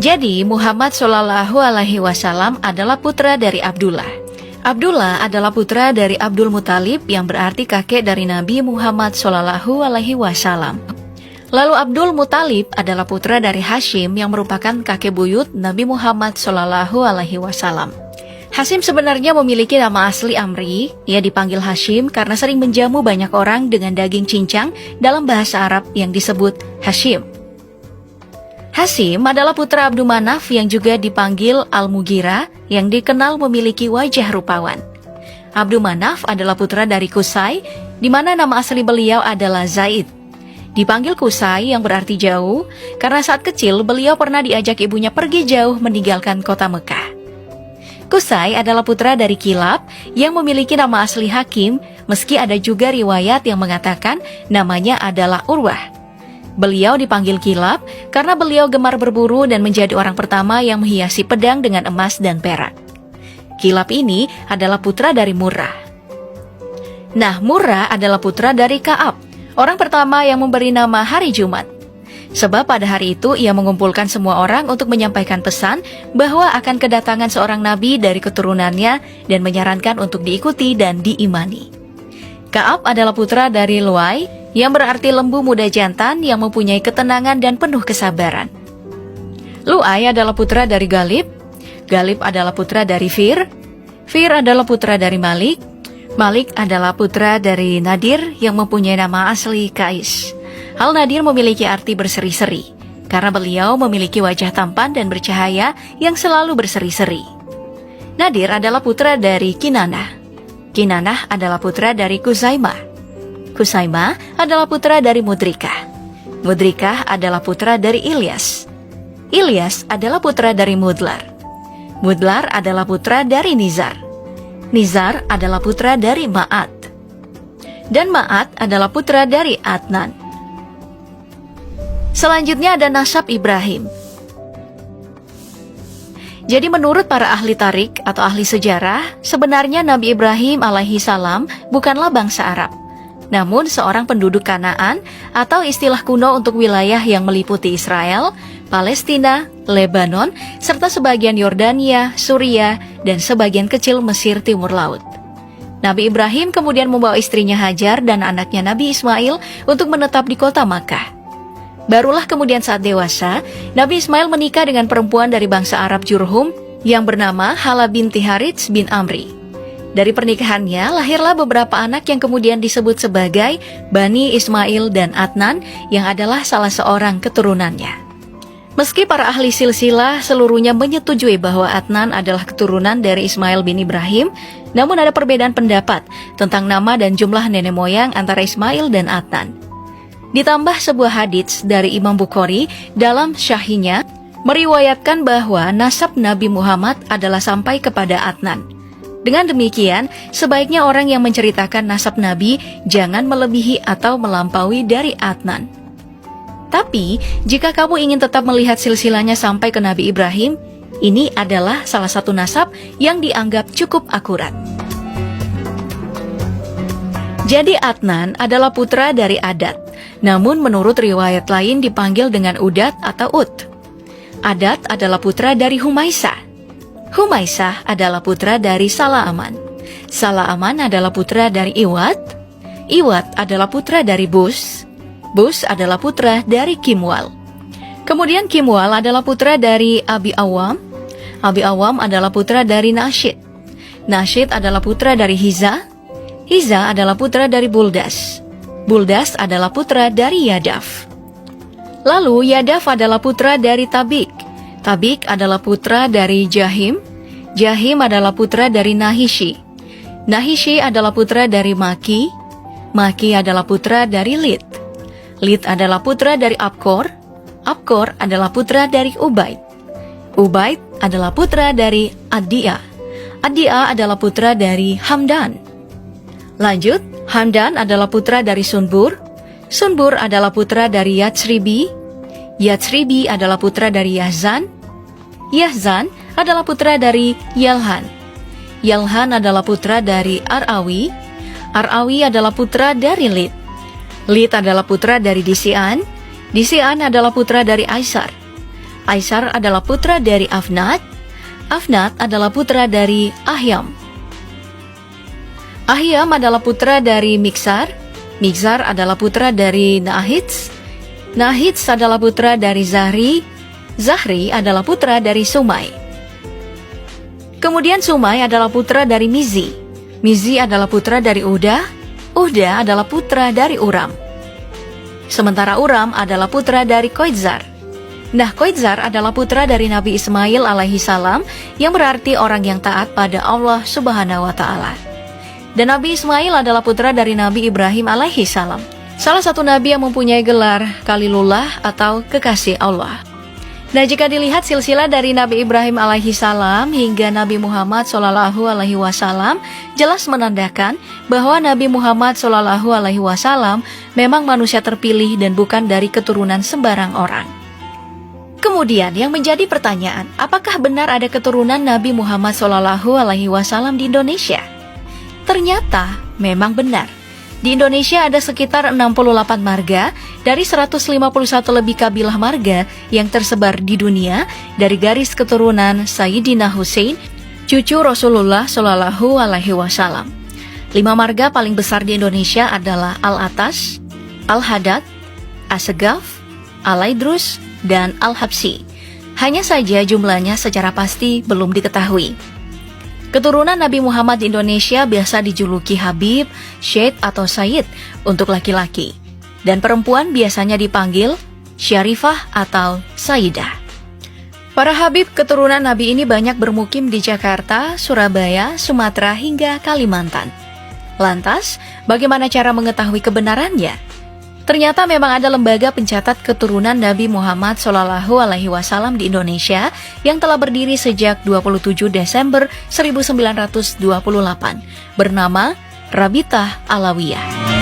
Jadi Muhammad Shallallahu Alaihi Wasallam adalah putra dari Abdullah. Abdullah adalah putra dari Abdul Muthalib yang berarti kakek dari Nabi Muhammad Shallallahu Alaihi Wasallam. Lalu Abdul Muthalib adalah putra dari Hashim yang merupakan kakek buyut Nabi Muhammad Shallallahu Alaihi Wasallam. Hashim sebenarnya memiliki nama asli Amri. Ia dipanggil Hashim karena sering menjamu banyak orang dengan daging cincang dalam bahasa Arab yang disebut Hashim. Hashim adalah putra Abdul Manaf yang juga dipanggil Al-Mughirah yang dikenal memiliki wajah rupawan. Abdul Manaf adalah putra dari Qusay, di mana nama asli beliau adalah Zaid. Dipanggil Qusay yang berarti jauh, karena saat kecil beliau pernah diajak ibunya pergi jauh meninggalkan kota Mekah. Qusay adalah putra dari Kilab yang memiliki nama asli Hakim, meski ada juga riwayat yang mengatakan namanya adalah Urwah. Beliau dipanggil Kilab karena beliau gemar berburu dan menjadi orang pertama yang menghiasi pedang dengan emas dan perak. Kilab ini adalah putra dari Murrah. Nah, Murrah adalah putra dari Ka'ab, orang pertama yang memberi nama hari Jumat. Sebab pada hari itu ia mengumpulkan semua orang untuk menyampaikan pesan bahwa akan kedatangan seorang nabi dari keturunannya dan menyarankan untuk diikuti dan diimani. Ka'ab adalah putra dari Luay, yang berarti lembu muda jantan yang mempunyai ketenangan dan penuh kesabaran. Lu'ay adalah putra dari Galib. Galib adalah putra dari Fir. Fir adalah putra dari Malik. Malik adalah putra dari Nadir yang mempunyai nama asli Kais. Hal Nadir memiliki arti berseri-seri, karena beliau memiliki wajah tampan dan bercahaya yang selalu berseri-seri. Nadir adalah putra dari Kinanah. Kinanah adalah putra dari Kuzaimah. Kusaimah adalah putra dari Mudrikah. Mudrikah adalah putra dari Ilyas. Ilyas adalah putra dari Mudlar. Mudlar adalah putra dari Nizar. Nizar adalah putra dari Ma'at. Dan Ma'at adalah putra dari Adnan. Selanjutnya ada nasab Ibrahim. Jadi menurut para ahli tarik atau ahli sejarah, sebenarnya Nabi Ibrahim alaihi salam bukanlah bangsa Arab, namun seorang penduduk Kanaan atau istilah kuno untuk wilayah yang meliputi Israel, Palestina, Lebanon, serta sebagian Yordania, Suria, dan sebagian kecil Mesir Timur Laut. Nabi Ibrahim kemudian membawa istrinya Hajar dan anaknya Nabi Ismail untuk menetap di kota Makkah. Barulah kemudian saat dewasa, Nabi Ismail menikah dengan perempuan dari bangsa Arab Jurhum yang bernama Hala binti Harits bin Amri. Dari pernikahannya lahirlah beberapa anak yang kemudian disebut sebagai Bani Ismail dan Adnan yang adalah salah seorang keturunannya. Meski para ahli silsilah seluruhnya menyetujui bahwa Adnan adalah keturunan dari Ismail bin Ibrahim, namun ada perbedaan pendapat tentang nama dan jumlah nenek moyang antara Ismail dan Adnan. Ditambah sebuah hadits dari Imam Bukhari dalam Syahihnya meriwayatkan bahwa nasab Nabi Muhammad adalah sampai kepada Adnan. Dengan demikian, sebaiknya orang yang menceritakan nasab Nabi jangan melebihi atau melampaui dari Adnan. Tapi, jika kamu ingin tetap melihat silsilahnya sampai ke Nabi Ibrahim, ini adalah salah satu nasab yang dianggap cukup akurat. Jadi Adnan adalah putra dari Adat, namun menurut riwayat lain dipanggil dengan Udat atau Ut. Adat adalah putra dari Humaisah. Humaisah adalah putra dari Salaaman. Salaaman adalah putra dari Iwat. Iwat adalah putra dari Bus. Bus adalah putra dari Kimwal. Kemudian Kimwal adalah putra dari Abi Awam. Abi Awam adalah putra dari Nasyid. Nasyid adalah putra dari Hiza. Hiza adalah putra dari Buldas. Buldas adalah putra dari Yadaf. Lalu Yadaf adalah putra dari Tabik. Tabik adalah putra dari Jahim. Jahim adalah putra dari Nahishi. Nahishi adalah putra dari Maki. Maki adalah putra dari Lid. Lid adalah putra dari Abkor. Abkor adalah putra dari Ubaid. Ubaid adalah putra dari Adia. Adia adalah putra dari Hamdan. Lanjut, Hamdan adalah putra dari Sunbur. Sunbur adalah putra dari Yatsribi. Yatsribi adalah putra dari Yahzan. Yahzan adalah putra dari Yalhan. Yalhan adalah putra dari Arawi. Arawi adalah putra dari Lid. Lid adalah putra dari Disian. Disian adalah putra dari Aisar. Aisar adalah putra dari Afnat. Afnat adalah putra dari Ahyam. Ahyam adalah putra dari Miksar. Miksar adalah putra dari Nahits. Nahits adalah putra dari Zahri. Zahri adalah putra dari Sumai. Kemudian Sumai adalah putra dari Mizi. Mizi adalah putra dari Uda. Uda adalah putra dari Uram. Sementara Uram adalah putra dari Koitzar. Nah, Koitzar adalah putra dari Nabi Ismail alaihi salam, yang berarti orang yang taat pada Allah subhanahu wa ta'ala. Dan Nabi Ismail adalah putra dari Nabi Ibrahim alaihi salam, salah satu nabi yang mempunyai gelar Khalilullah atau kekasih Allah. Nah, jika dilihat silsilah dari Nabi Ibrahim alaihi salam hingga Nabi Muhammad sallallahu alaihi wasallam, jelas menandakan bahwa Nabi Muhammad sallallahu alaihi wasallam memang manusia terpilih dan bukan dari keturunan sembarang orang. Kemudian yang menjadi pertanyaan, apakah benar ada keturunan Nabi Muhammad SAW di Indonesia? Ternyata memang benar. Di Indonesia ada sekitar 68 marga dari 151 lebih kabilah marga yang tersebar di dunia dari garis keturunan Sayyidina Hussein, cucu Rasulullah SAW. 5 marga paling besar di Indonesia adalah Al-Atas, Al-Hadad, As-Segaf, Al-Aidrus, dan Al-Habsi. Hanya saja jumlahnya secara pasti belum diketahui. Keturunan Nabi Muhammad di Indonesia biasa dijuluki Habib, Syed atau Sayyid untuk laki-laki, dan perempuan biasanya dipanggil Syarifah atau Sayyidah. Para Habib keturunan Nabi ini banyak bermukim di Jakarta, Surabaya, Sumatera hingga Kalimantan. Lantas, bagaimana cara mengetahui kebenarannya? Ternyata memang ada lembaga pencatat keturunan Nabi Muhammad SAW di Indonesia yang telah berdiri sejak 27 Desember 1928, bernama Rabitah Alawiyah.